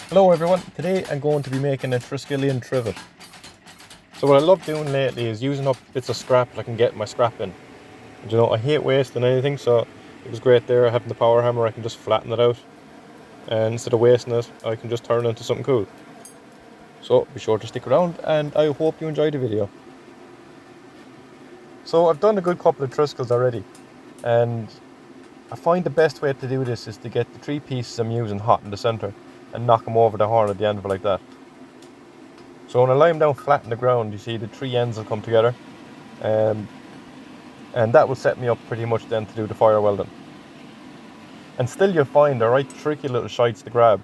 Hello everyone, today I'm going to be making a Triskelion Trivet. So what I love doing lately is using up bits of scrap that I can get my scrap in. And, I hate wasting anything, so it was great there having the power hammer. I can just flatten it out, and instead of wasting it, I can just turn it into something cool. So be sure to stick around, and I hope you enjoy the video. So I've done a good couple of Triskels already, and I find the best way to do this is to get the three pieces I'm using hot in the centre and knock them over the horn at the end of it like that. So when I lay them down flat in the ground, you see the three ends will come together, and that will set me up pretty much then to do the fire welding. And still you'll find they're right tricky little shites to grab.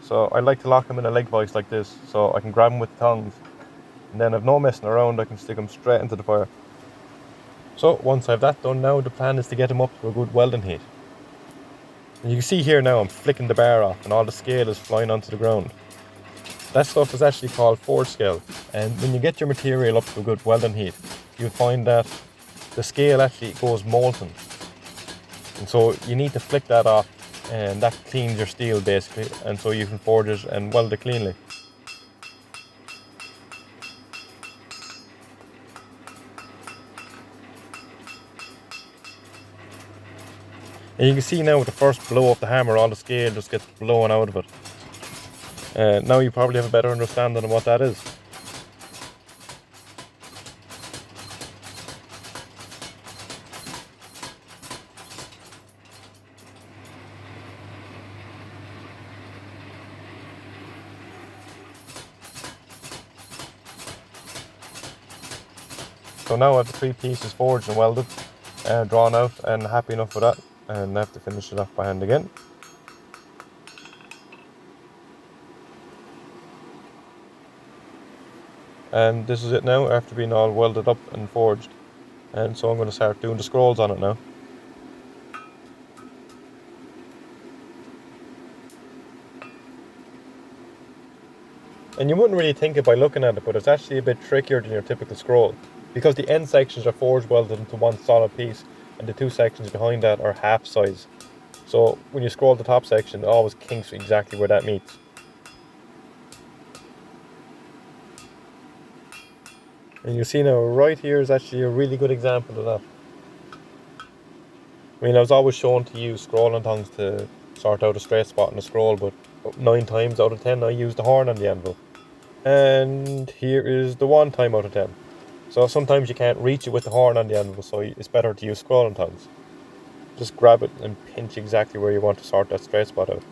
So I like to lock them in a leg vise like this, so I can grab them with the tongs, and then I've no messing around, I can stick them straight into the fire. So once I've that done now, the plan is to get them up to a good welding heat. And you can see here now I'm flicking the bar off and all the scale is flying onto the ground. That stuff is actually called forge scale, and when you get your material up to a good welding heat, you'll find that the scale actually goes molten. And so you need to flick that off, and that cleans your steel basically, and so you can forge it and weld it cleanly. And you can see now with the first blow of the hammer, all the scale just gets blown out of it. Now you probably have a better understanding of what that is. So now I have the three pieces forged and welded, drawn out, and happy enough with that, and I have to finish it off by hand again. And this is it now after being all welded up and forged, and so I'm going to start doing the scrolls on it now. And you wouldn't really think it by looking at it, but it's actually a bit trickier than your typical scroll, because the end sections are forge welded into one solid piece and the two sections behind that are half size. So when you scroll the top section, it always kinks exactly where that meets. And you see now right here is actually a really good example of that. I mean, I was always shown to use scrolling tongs to sort out a straight spot in a scroll, but 9 times out of 10 I use the horn on the anvil. And here is the 1 time out of 10. So sometimes you can't reach it with the horn on the anvil, so it's better to use scrolling tongs. Just grab it and pinch exactly where you want to sort that straight spot out.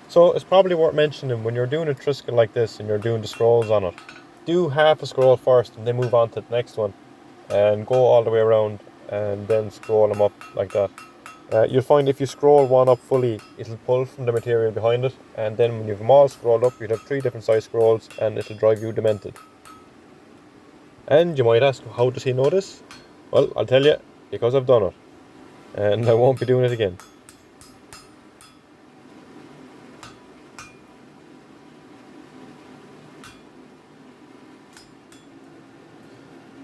So it's probably worth mentioning, when you're doing a Triskel like this and you're doing the scrolls on it, do half a scroll first and then move on to the next one, and go all the way around and then scroll them up like that. You'll find if you scroll one up fully, it'll pull from the material behind it, and then when you've them all scrolled up, you'll have 3 different size scrolls and it'll drive you demented. And you might ask, how does he know this? Well, I'll tell you, because I've done it, and I won't be doing it again.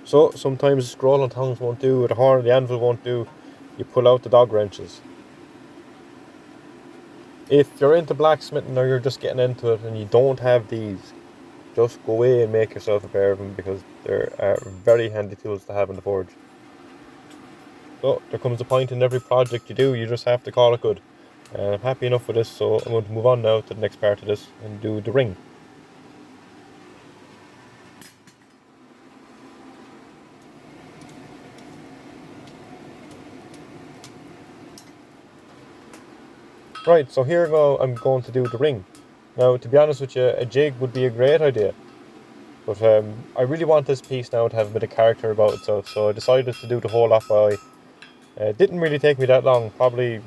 So sometimes the scrolling tongs won't do, or the horn of the anvil won't do, you pull out the dog wrenches. If you're into blacksmithing or you're just getting into it and you don't have these, just go away and make yourself a pair of them, because they're very handy tools to have in the forge. So there comes a point in every project you do, you just have to call it good. I'm happy enough with this, so I'm going to move on now to the next part of this and do the ring. Right, so here I'm going to do the ring. Now, to be honest with you, a jig would be a great idea, but I really want this piece now to have a bit of character about itself, so I decided to do the whole off by eye. It didn't really take me that long, probably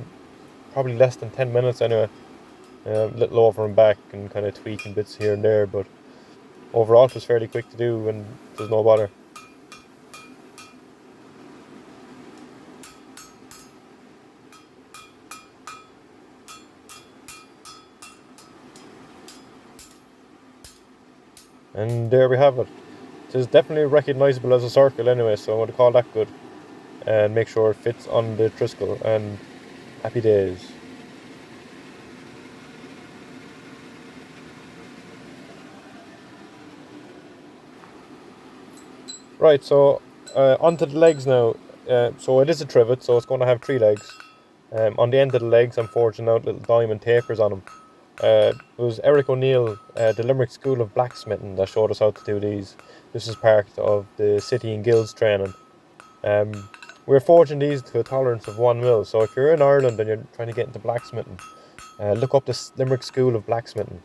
less than 10 minutes anyway. little over and back and kind of tweaking bits here and there, but overall it was fairly quick to do and there's no bother. And there we have it. It is definitely recognisable as a circle anyway, so I'm going to call that good. And make sure it fits on the Triskel, and happy days. Right, so onto the legs now. So it is a trivet, so it's going to have 3 legs. On the end of the legs, I'm forging out little diamond tapers on them. It was Eric O'Neill, the Limerick School of Blacksmithing, that showed us how to do these. This is part of the City and Guilds training. We're forging these to a tolerance of 1 mil, so if you're in Ireland and you're trying to get into blacksmithing, look up the Limerick School of Blacksmithing,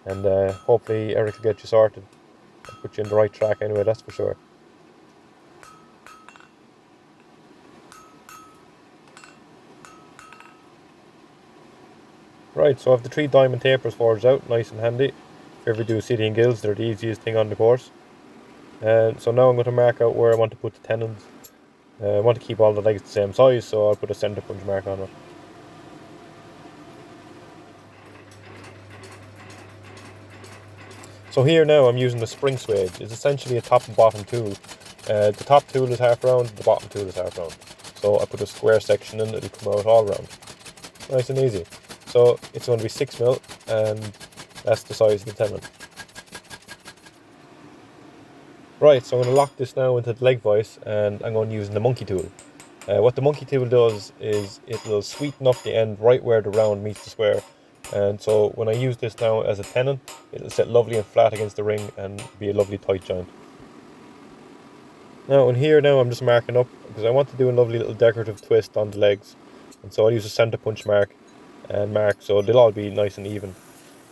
and hopefully Eric will get you sorted and put you in the right track anyway, that's for sure. Right, so I have the 3 diamond tapers forged out, nice and handy. If you ever do City and Guilds, they're the easiest thing on the course. So now I'm going to mark out where I want to put the tenons. I want to keep all the legs the same size, so I'll put a centre punch mark on it. So here now I'm using the spring swage. It's essentially a top and bottom tool. The top tool is half round, the bottom tool is half round. So I put a square section in, it'll come out all round. Nice and easy. So it's going to be 6 mil, and that's the size of the tenon. Right, so I'm going to lock this now into the leg vise, and I'm going to use the monkey tool. What the monkey tool does is it will sweeten up the end right where the round meets the square. And so when I use this now as a tenon, it'll sit lovely and flat against the ring and be a lovely tight joint. Now in here now I'm just marking up because I want to do a lovely little decorative twist on the legs. And so I'll use a centre punch mark and mark so they'll all be nice and even.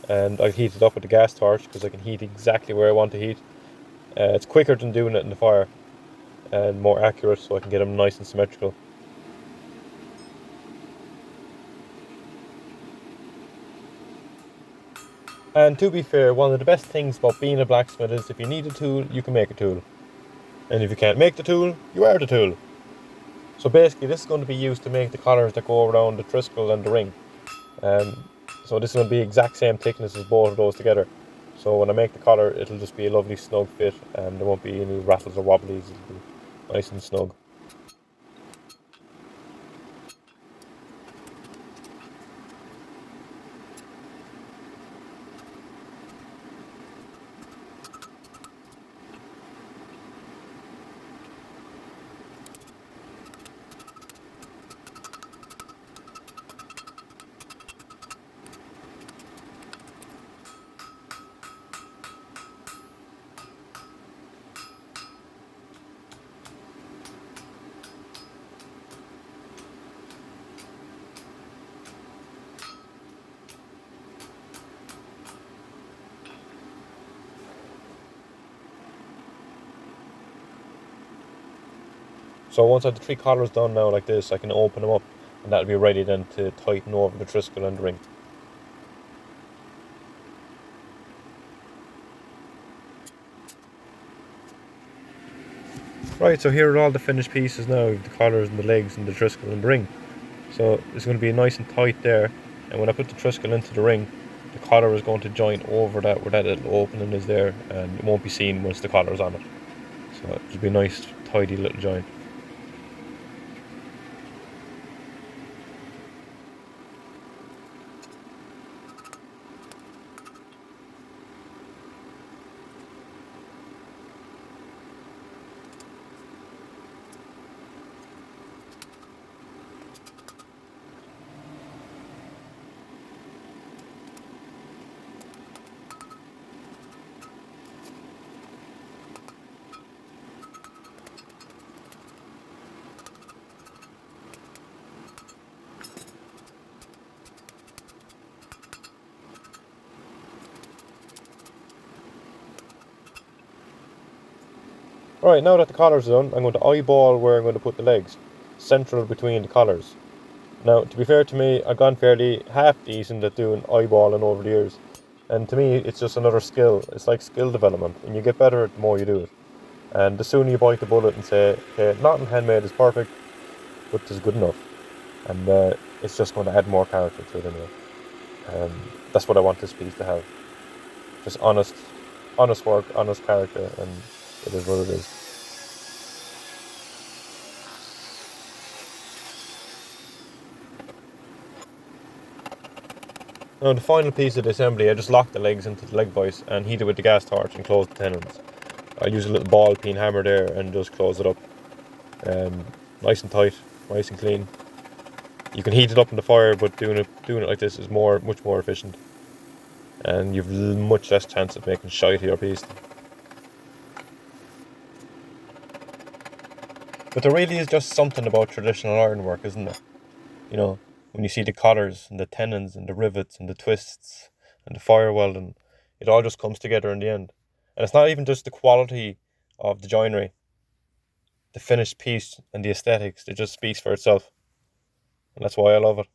And I'll heat it up with the gas torch because I can heat exactly where I want to heat. It's quicker than doing it in the fire and more accurate, so I can get them nice and symmetrical. And to be fair, one of the best things about being a blacksmith is if you need a tool, you can make a tool. And if you can't make the tool, you are the tool. So basically this is going to be used to make the collars that go around the Triskel and the ring. So this is going to be exact same thickness as both of those together. So when I make the collar, it'll just be a lovely snug fit and there won't be any rattles or wobblies. It'll be nice and snug. So once I have the 3 collars done now like this, I can open them up and that'll be ready then to tighten over the Triskel and the ring. Right, so here are all the finished pieces now, the collars and the legs and the Triskel and the ring. So it's going to be nice and tight there, and when I put the Triskel into the ring, the collar is going to join over that where that little opening is there, and it won't be seen once the collar is on it. So it'll be a nice tidy little joint. Right, now that the collars are done, I'm going to eyeball where I'm going to put the legs, central between the collars. Now, to be fair to me, I've gone fairly half decent at doing eyeballing over the years. And to me, it's just another skill. It's like skill development, and you get better the more you do it. And the sooner you bite the bullet and say, okay, not in handmade is perfect, but it's good enough. And it's just going to add more character to it anyway. That's what I want this piece to have. Just honest work, honest character, and it is what it is. Now, the final piece of the assembly, I just lock the legs into the leg vise and heat it with the gas torch and close the tenons. I'll use a little ball peen hammer there and just close it up. Nice and tight, nice and clean. You can heat it up in the fire, but doing it like this is much more efficient, and you've much less chance of making shite of your piece. But there really is just something about traditional ironwork, isn't there? You know, when you see the collars and the tenons and the rivets and the twists and the fire welding, it all just comes together in the end. And it's not even just the quality of the joinery, the finished piece and the aesthetics. It just speaks for itself, and that's why I love it.